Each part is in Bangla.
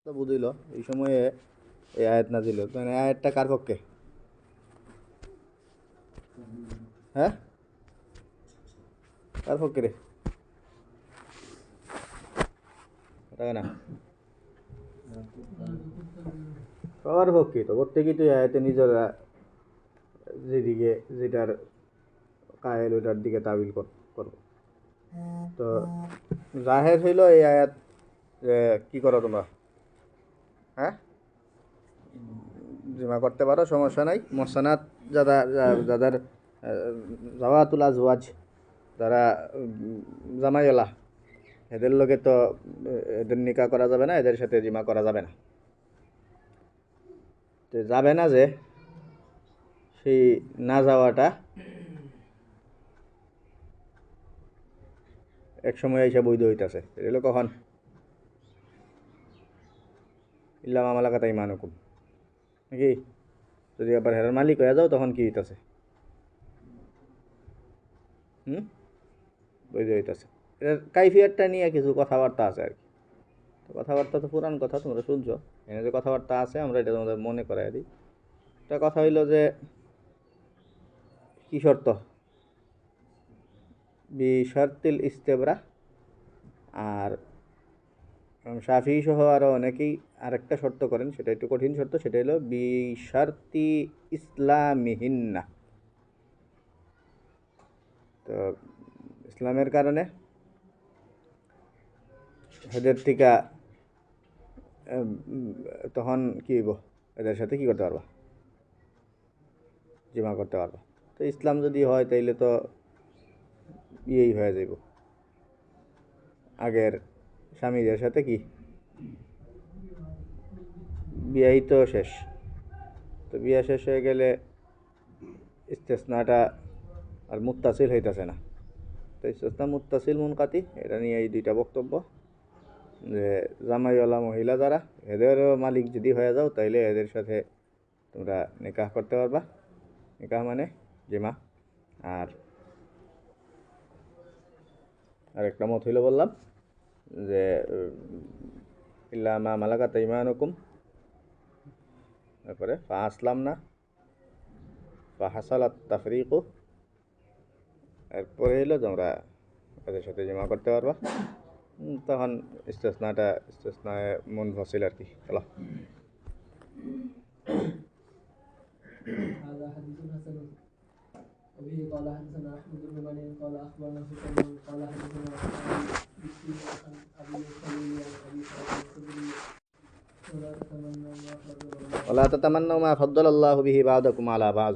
তো বুঝিল এই সময়ে এই আয়াত নাজিল হলো। মানে আয়াতটা কার পক্ষে? হ্যাঁ, কার পক্ষে রে? কথা না, সবার পক্ষে। তো প্রত্যেকেই তো এই আয়াতে নিজেরা যেদিকে যেটার কায়েল ওইটার দিকে তাবিল করবো। তো জাহের হইল এই আয়াত যে কি করো তোমরা, হ্যাঁ, জিমা করতে পারো, সমস্যা নাই। মহসানাত যাদের জাওয়াতুল আজওয়াজ, যারা জামাইওয়ালা, এদের লোকে তো এদের নিকা করা যাবে না, এদের সাথে জিমা করা যাবে না। তো যাবে না যে সেই না যাওয়াটা এক সময় এসে বৈধ হইতেছে। এগুলো কখন? ইল্লা মামালা কথা ইমান হুকুম নাকি? যদি আবার হেরার মালিক হয়ে যাও তখন কি হইতেছে? বৈধ হইতেছে। এটার কাইফিয়াতটা নিয়ে কিছু কথাবার্তা আছে আর কি। তো কথাবার্তা তো পুরান কথা, তোমরা শুনছো। এখানে যে কথাবার্তা আছে আমরা এটা তোমাদের মনে করাই দিই। একটা কথা হইলো যে কি শর্ত? বিশর্তিল ইস্তেবরা। আর শাফি সহ আরও অনেকেই আরেকটা শর্ত করেন, সেটা একটু কঠিন শর্ত, সেটা হলো বিশার্তি ইসলামিহিন্না। তো ইসলামের কারণে এদের থেকে তখন কি হইব? এদের সাথে কি করতে পারবা? জিমা করতে পারবা। তো ইসলাম যদি হয় তাইলে তো ইয়েই হয়ে যাইব, আগের স্বামীদের সাথে কি বিয়াই তো শেষ। তো বিয়া শেষ হয়ে গেলে ইস্তেসনাটা আর মুত্তাসিল হইতেছে না। তো ইস্তেসনা মুত্তাসিল মুনকাতি, এটা নিয়ে এই দুইটা বক্তব্য যে জামাইওয়ালা মহিলা যারা, এদেরও মালিক যদি হয়ে যাও তাইলে এদের সাথে তোমরা নিকাহ করতে পারবা। নিকাহ মানে জিমা। আর আরেকটা মত হইল বললাম যে ইল্লা মা মালাকাত ইমানুকুম, তারপরে ফা আসলাম না ফা হাসালাত তাফরিকু, এরপরে হইলো তোমরা এদের সাথে জিমা করতে পারবা। তখন ইস্তেসনায় মন ফসিল আর কি। চলো। هذا حديث حسن. وبه قال حدثنا احمد بن مني قال اخبرنا سفيان قال حدثنا بشير عن ابي خليل عن ابي سعيد الخدري ولا تتمنوا ما فضل الله به بعضكم على بعض।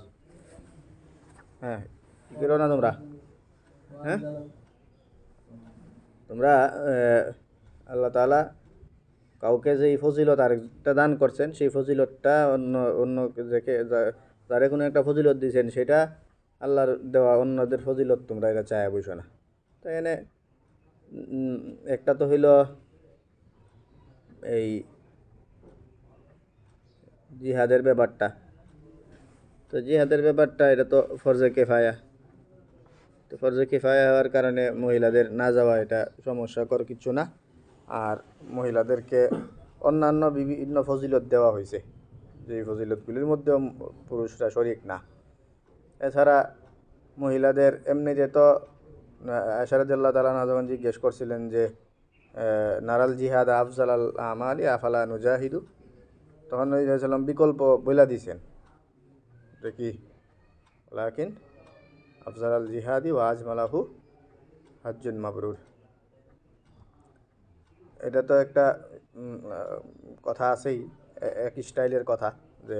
হ্যাঁ, কি করো না তোমরা? হ্যাঁ, তোমরা আল্লাহ তাআলা কাউকে যেই ফজিলত আরেকটা দান করছেন, সেই ফজিলতটা অন্য অন্য যারে কোনো একটা ফজিলত দিয়েছেন, সেটা আল্লাহর দেওয়া অন্যদের ফজিলত তোমরা এটা চায় বসো না। তো এনে একটা তো হইল এই জিহাদের ব্যাপারটা। তো জিহাদের ব্যাপারটা এটা তো ফরজে কেফায়া। তো ফরজে কিফায়া হওয়ার কারণে মহিলাদের না যাওয়া এটা সমস্যাকর কিছু না। আর মহিলাদেরকে অন্যান্য বিভিন্ন ফজিলত দেওয়া হয়েছে, যেই ফজিলতগুলির মধ্যেও পুরুষরা শরিক না। এছাড়া মহিলাদের এমনি যে তো আয়েশা রাদিয়াল্লাহু তাআলা আনহা যখন জিজ্ঞেস করছিলেন যে নারাল জিহাদ আফজাল আল আমালি আফালা নুজাহিদু, তখন নবী সাল্লাল্লাহু আলাইহি ওয়াসাল্লাম বিকল্প বইলা দিছেন যে কি, লাকিন আফজাল আল জিহাদি ওয়া আজমালাহু হাজ্জুন মাবরুর। এটা তো একটা কথা আছেই, এক স্টাইলের কথা, যে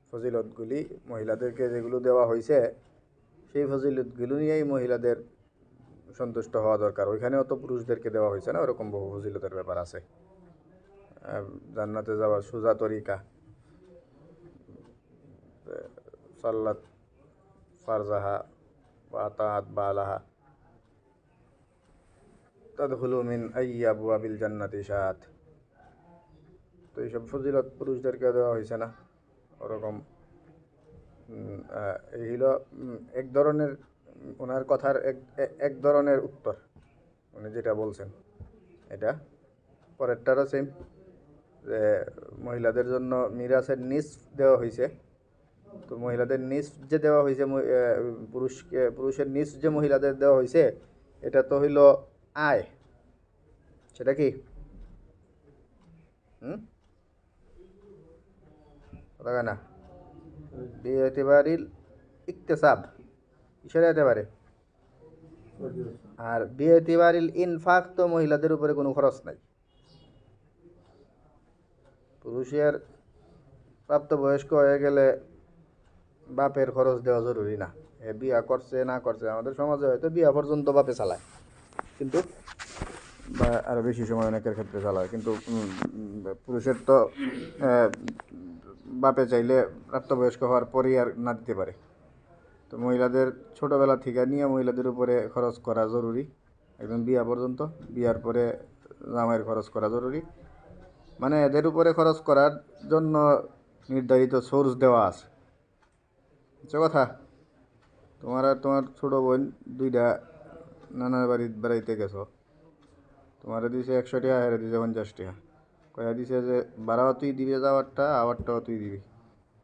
ফজিলতগুলি মহিলাদেরকে যেগুলো দেওয়া হয়েছে সেই ফজিলতগুলো নিয়েই মহিলাদের সন্তুষ্ট হওয়া দরকার। ওইখানেও তো পুরুষদেরকে দেওয়া হয়েছে না, ওরকম বহু ফজিলতের ব্যাপার আছে। জান্নাতে যাওয়ার সোজা তরিকা, সাল্লাত ফারজাহা বা আতাআত বালাহা তাদখুলু মিন আইয়ি আবওয়াবিল জান্নাতি শাআত। তো এইসব ফজিলত পুরুষদেরকে দেওয়া হয়েছে না। ওরকম এই হলো এক ধরনের ওনার কথার এক ধরনের উত্তর, উনি যেটা বলছেন এটা। পরেরটারও সেম, যে মহিলাদের জন্য মিরাসের নিসফ দেওয়া হয়েছে। তো মহিলাদের নিসফ যে দেওয়া হয়েছে, পুরুষের নিসফ যে মহিলাদের দেওয়া হয়েছে, এটা তো হইল আয়। সেটা কি কথা না? বিএতিবারিল ইকতেসাব, কিসের এতেবারে? আর বিএতিবারিল ইনফাক তো মহিলাদের উপরে কোনো খরচ নাই। পুরুষের প্রাপ্তবয়স্ক হয়ে গেলে বাপের খরচ দেওয়া জরুরি না। এ বিয়া করছে না করছে, আমাদের সমাজে হয়তো বিয়া পর্যন্ত বাপে চালায়, কিন্তু বা আরও বেশি সময় অনেকের ক্ষেত্রে চালায়, কিন্তু পুরুষের তো বাপে চাইলে প্রাপ্তবয়স্ক হওয়ার পরেই আর না দিতে পারে। তো মহিলাদের ছোটোবেলা থেকে নিয়ে মহিলাদের উপরে খরচ করা জরুরি একদম বিয়া পর্যন্ত। বিয়ার পরে জামাইয়ের খরচ করা জরুরি, মানে এদের উপরে খরচ করার জন্য নির্ধারিত সোর্স দেওয়া আছে। বুঝছো কথা? তোমার আর তোমার ছোটো বোন দুইটা নানার বাড়িতে গেছো, তোমারে দিছে 100 টাকা, হেরে দিছে 50 টাকা, কয়া দিছে যে ভাড়াও তুই দিবি, যাওয়ারটা আওয়ারটাও তুই দিবি,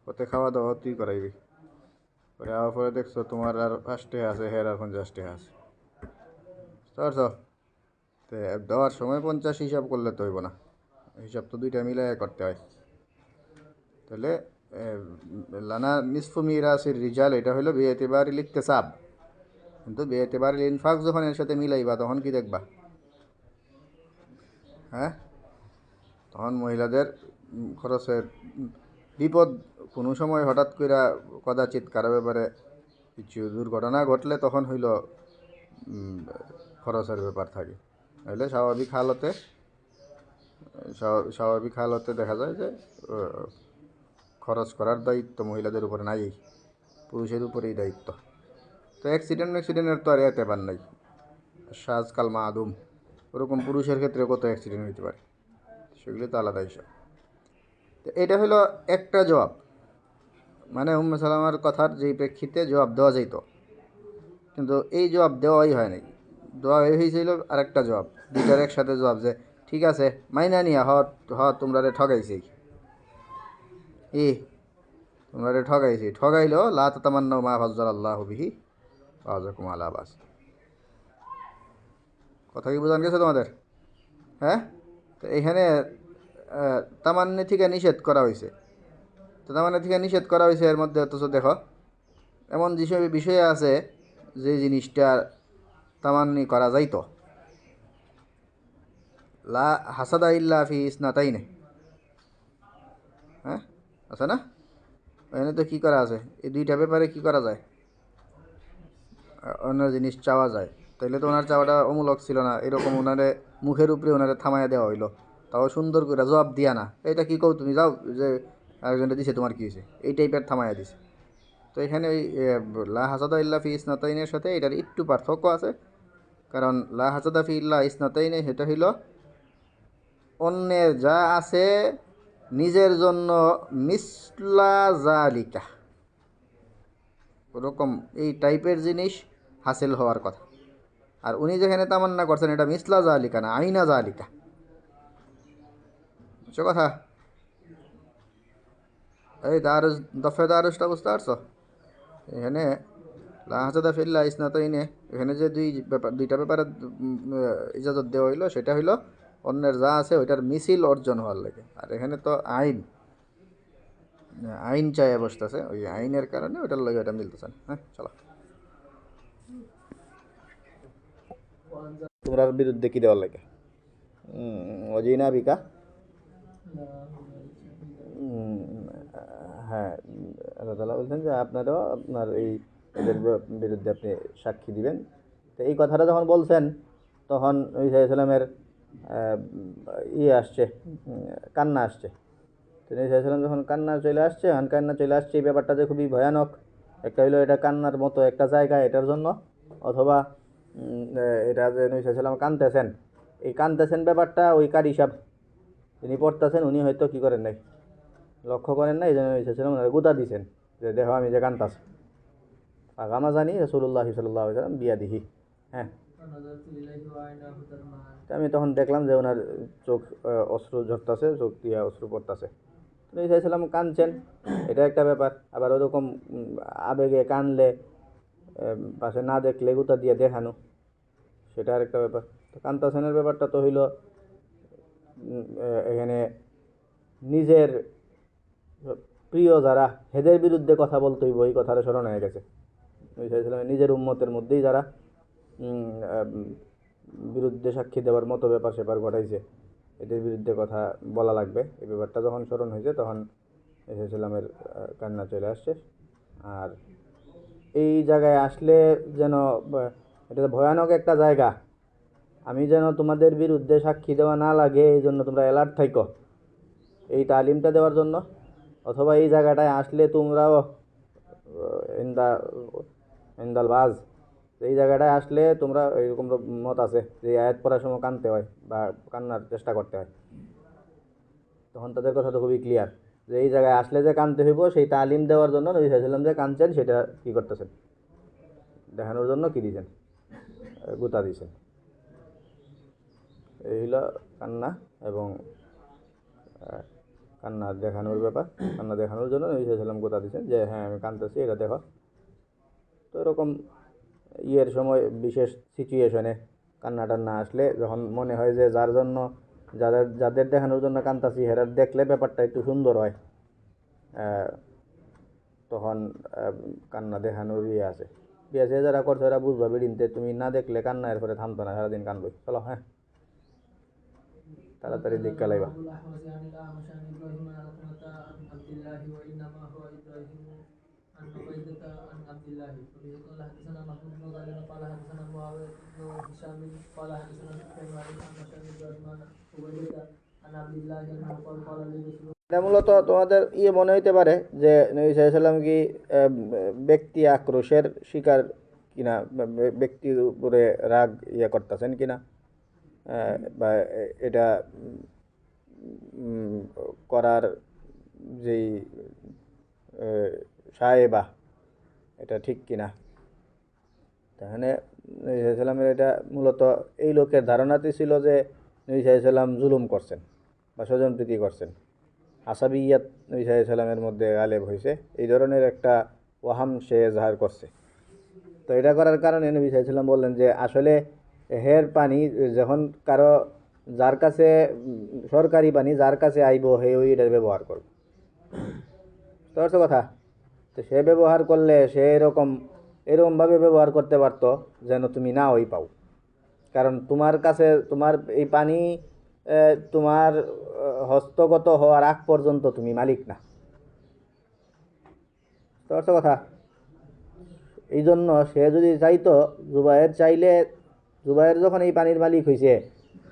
ওতে খাওয়া দাওয়া তুই করাইবি। পরে আওয়ার পরে দেখছো তোমার আর 5 টাকা আছে, হের আর 50 টাকা আছে, বুঝতে পারছো? তো দেওয়ার সময় 50 হিসাব করলে তো হইব না, হিসাব তো দুইটা মিলাই করতে হয়। তাহলে লানা নিসফু মিরাসির রিজাল, এটা হলো বিএতিবারিল ইকতিসাব। কিন্তু বিএতিবারিল ইনফাক যখন এর সাথে মিলাইবা, তখন কি দেখবা? হ্যাঁ, তখন মহিলাদের খরচের বিপদ কোনো সময় হঠাৎ করে কদাচিৎ কারো ব্যাপারে কিছু দুর্ঘটনা ঘটলে তখন হইল খরচের ব্যাপার থাকে। নইলে স্বাভাবিক হালতে দেখা যায় যে খরচ করার দায়িত্ব মহিলাদের উপরে নাই, পুরুষের উপরেই দায়িত্ব। তো অ্যাক্সিডেন্টের তো আর এতে পার নাই, সাজকাল মাদুম, ওরকম পুরুষের ক্ষেত্রে কত অ্যাক্সিডেন্ট হইতে পারে, সেগুলি তো আলাদা হিসাব। তো এটা হলো একটা জবাব, মানে উম্মে সালামার কথার যেই প্রেক্ষিতে জবাব দেওয়া যেত, কিন্তু এই জবাব দেওয়াই হয় নাই। দেওয়া হয়েছিল আরেকটা জবাব, দুইটার একসাথে জবাব, যে ঠিক আছে মাইনা নিয়া তোমরা ঠগাইছি, তোমরা ঠগাইলো, লা তাতামান্নাউ মা ফাজ্জালাল্লাহু বিহি বা'যাকুম আলা বা'য। কথা কি বোঝান গেছে তোমাদের? হ্যাঁ, তো এখানে তামান্নি থেকে নিষেধ করা হয়েছে। তো তামান্নি থেকে নিষেধ করা হয়েছে, এর মধ্যে অথচ দেখো এমন বিষয় আছে যে জিনিসটা তামান্নি করা যাইতো। লা হাসাদা ইল্লা ফি ইসনাতাইনে, হ্যাঁ আছে না? এখানে তো কী করা আছে, এই দুইটা ব্যাপারে কী করা যায়, অন্য জিনিস চাওয়া যায়। তাইলে তো ওনার চাওয়াটা অমূলক ছিল না, এরকম ওনারে মুখের উপরে ওনারে থামাইয়া দেওয়া হইলো, তাও সুন্দর করে জবাব দিয়া না, এটা কী কও তুমি, যাও যে আরেকজনটা দিছে তোমার কী হয়েছে, এই টাইপের থামাইয়া দিছে। তো এখানে ওই লা হাসাদা ইল্লা ফি ইসনাতাইনের সাথে এটার একটু পার্থক্য আছে, কারণ লা হাসাদা ফি ইল্লা ইসনাতাইনে সেটা হইল অন্যের যা আছে নিজের জন্য মিসলা জালিকা, ওরকম এই টাইপের জিনিস হাসিল হওয়ার কথা। আর উনি যেখানে তামান্না করছেন এটা মিসলা জালিকা না, আইনা জালিকা। বুঝছো কথা? এই দারুস দফে দারুসটা বুঝতে পারছো? এখানে লাহাজাদা ফিল্লা ইসনাতাইনে, এখানে যে দুইটা ব্যাপারে ইজাজত দেওয়া হইলো, সেটা হইলো অন্যের যা আছে ওইটার মিছিল অর্জন হওয়ার লাগে। আর এখানে তো আইন চাইয়া বসতেছে, ওই আইনের কারণে ওইটার লাগে ওটা মিলতেছে না। হ্যাঁ, চলো। তোমরা বিরুদ্ধে কি দেওয়ার লাগে? অজিনা বিকা, হ্যাঁ, আল্লাহ তাআলা বলছেন যে আপনারাও আপনার এদের বিরুদ্ধে আপনি সাক্ষী দিবেন। তো এই কথাটা যখন বলছেন, তখন ঈসা আলাইহিস সালামের আসছে, কান্না আসছে। তো ঈসা আলাইহিস সালাম যখন কান্না চলে আসছে, এই ব্যাপারটা যে খুবই ভয়ানক। একটা হইলো এটা কান্নার মতো একটা জায়গা এটার জন্য, অথবা এটা যে ঈসা আলাইহিস সালাম কাঁদতেছেন, এই কাঁদতেছেন ব্যাপারটা ওই কারি সাহেব যিনি পড়তেছেন উনি হয়তো কী করেন নাই, লক্ষ্য করেন না, এই জন্য ঈসা আলাইহিস সালাম গুতা দিয়েছেন যে দেখো আমি যে কান্তাছি। আগামা জানি রাসূলুল্লাহ সাল্লাল্লাহু আলাইহি ওয়াসাল্লাম বিয়াদিহি, হ্যাঁ, فنظرت إليه وعيناه تدمعان তো আমি তখন দেখলাম যে ওনার চোখ অশ্রু ঝরতাছে, চোখ দিয়ে অশ্রু পড়তাছে। নবী সাল্লাল্লাহু আলাইহি ওয়াসাল্লাম কাঁদছেন, এটা একটা ব্যাপার। আবার ওরকম আবেগে কানলে পাশে না দেখলে গুতা দিয়ে দেখানো, সেটা আরেকটা ব্যাপার। তো কান্তাসেনের ব্যাপারটা তো হইল এখানে নিজের প্রিয় যারা হেদের বিরুদ্ধে কথা বলতে হইব, এই কথাটা স্মরণ হয়ে গেছে। নবী সাল্লাল্লাহু আলাইহি ওয়াসাল্লামের নিজের উম্মতের মধ্যেই যারা বিরুদ্ধে সাক্ষী দেওয়ার মতো ব্যাপার স্যাপার ঘটাইছে, এদের বিরুদ্ধে কথা বলা লাগবে, এই ব্যাপারটা যখন স্মরণ হয়েছে তখন ইসলামের কান্না চলে আসছে। আর এই জায়গায় আসলে যেন এটা ভয়ানক একটা জায়গা, আমি যেন তোমাদের বিরুদ্ধে সাক্ষী দেওয়া না লাগে এই জন্য তোমরা অ্যালার্ট থাইকো, এই তালিমটা দেওয়ার জন্য। অথবা এই জায়গাটায় আসলে তোমরাও ইন্দাল বাজ, এই জায়গাটায় আসলে তোমরা এরকম মত আছে যে আয়াত পড়ার সময় কানতে হয় বা কান্নার চেষ্টা করতে হয়। তখন তাদের কথা তো খুবই ক্লিয়ার যে এই জায়গায় আসলে যে কানতে হইব, সেই তালিম দেওয়ার জন্য নবী সাল্লাল্লাহু আলাইহি ওয়াসাল্লাম যে কানছেন সেটা কি করতেছেন, দেখানোর জন্য কি দিয়েছেন, গুতা দিয়েছেন। এই হলো কান্না এবং কান্না দেখানোর ব্যাপার। কান্না দেখানোর জন্য নবী সাল্লাল্লাহু আলাইহি ওয়াসাল্লাম গুতা দিয়েছেন যে হ্যাঁ আমি কাঁদতেছি, এটা দেখো। তো এরকম ইয়ের সময় বিশেষ সিচুয়েশনে কান্না টান্না আসলে যখন মনে হয় যে যার জন্য যাদের দেখানোর জন্য কান্তাছি হেরার দেখলে ব্যাপারটা একটু সুন্দর হয়, তখন কান্না দেখানোর ইয়ে আছে। বিয়ে যারা করছে ওরা বুঝবা বিড়িনতে তুমি না দেখলে কান্না এরপরে থামতো না, সারাদিন কানবই। চলো হ্যাঁ, তাড়াতাড়ি দিক কালাইবা। أبو الأحوص عن الأعمش عن إبراهيم عن علقمة عن عبد الله وإنما هو إبراهيم عن عبيدة عن عبد الله وبه قال حدثنا محمود بن غالب قال حدثنا معاوية بن هشام قال حدثنا سفيان عن الأعمش عن إبراهيم عن عبيدة عن عبد الله أنه قال قال لي رسول এটা মূলত তোমাদের ইয়ে মনে হইতে পারে যে নবী সাল্লাল্লাহু আলাইহি ওয়াসাল্লাম কি ব্যক্তি আক্রোশের শিকার কিনা, ব্যক্তির উপরে রাগ ইয়ে করতেছেন কিনা, বা এটা করার যেই সায়েবা এটা ঠিক কিনা। তাহলে নবী সাল্লাল্লাহু আলাইহি ওয়াসাল্লামের এটা মূলত এই লোকের ধারণাতে ছিল যে নবী সাল্লাল্লাহু আলাইহি ওয়াসাল্লাম জুলুম করছেন বা স্বজনপ্রীতি করছেন, আসাবিয়াত নবী সাল্লাল্লাহু আলাইহি ওয়াসাল্লামের মধ্যে গালেব হয়েছে, এই ধরনের একটা ওয়াহাম সে এজাহার করছে। তো এটা করার কারণে নবী সাল্লাল্লাহু আলাইহি ওয়াসাল্লাম বললেন যে আসলে হের পানি যখন কারো যার কাছে সরকারি পানি যার কাছে আইব হে ওই এটার ব্যবহার করবে, তো অর্থ কথা। তো সে ব্যবহার করলে সে এরকমভাবে ব্যবহার করতে পারতো যেন তুমি না ওই পাও, কারণ তোমার কাছে তোমার এই পানি তোমার হস্তগত হওয়ার আগ পর্যন্ত তুমি মালিক না, তো অর্থ কথা। এই জন্য সে যদি চাইতো, জুবায়ের যখন এই পানির মালিক হয়েছে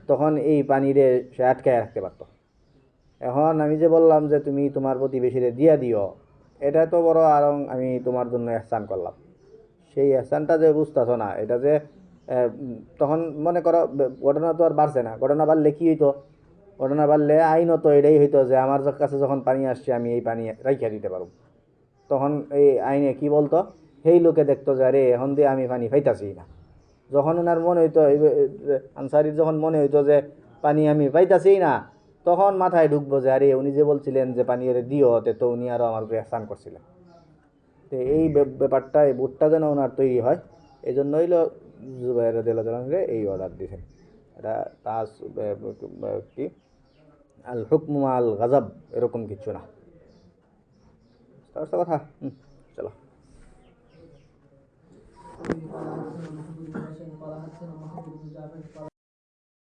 তখন এই পানিরে সে আটকায় রাখতে পারতো। এখন আমি যে বললাম যে তুমি তোমার প্রতিবেশীরে দিয়া দিও, এটা তো বড় আরং আমি তোমার জন্য এহসান করলাম, সেই এহসানটা যে বুঝতেছ না, এটা যে তখন মনে করো ঘটনা তো আর বাড়ছে না, ঘটনা বাড়লে কী হইতো, ঘটনা বাড়লে আইনত এটাই হইতো যে আমার কাছে যখন পানি আসছে আমি এই পানি রাইখা দিতে পারব। তখন এই আইনে কি বলতো, সেই লোকে দেখতো যে আরে এখন দিয়ে আমি পানি পাইতাছি না। যখন ওনার মনে হইতো আনসারির যখন মনে হইতো যে পানি আমি পাইতাছি না, তখন মাথায় ঢুকবো যে আরে উনি যে বলছিলেন যে পানি এর দিও, তো উনি আরও আমার উপরে এহসান করছিলেন। তো এই ব্যাপারটা, এই বুটটা যেন ওনার তৈরি হয়, এই জন্য হইল জুবাইর রাদিয়াল্লাহু আনহু এই অর্ডার দিয়েছেন। এটা তাস কি আল হুকমু আল গাজাব এরকম কিছু না, তার কথা। চলো। وبه قال حدثنا محمود بن بشير قال حدثنا محمود بن جعفر قال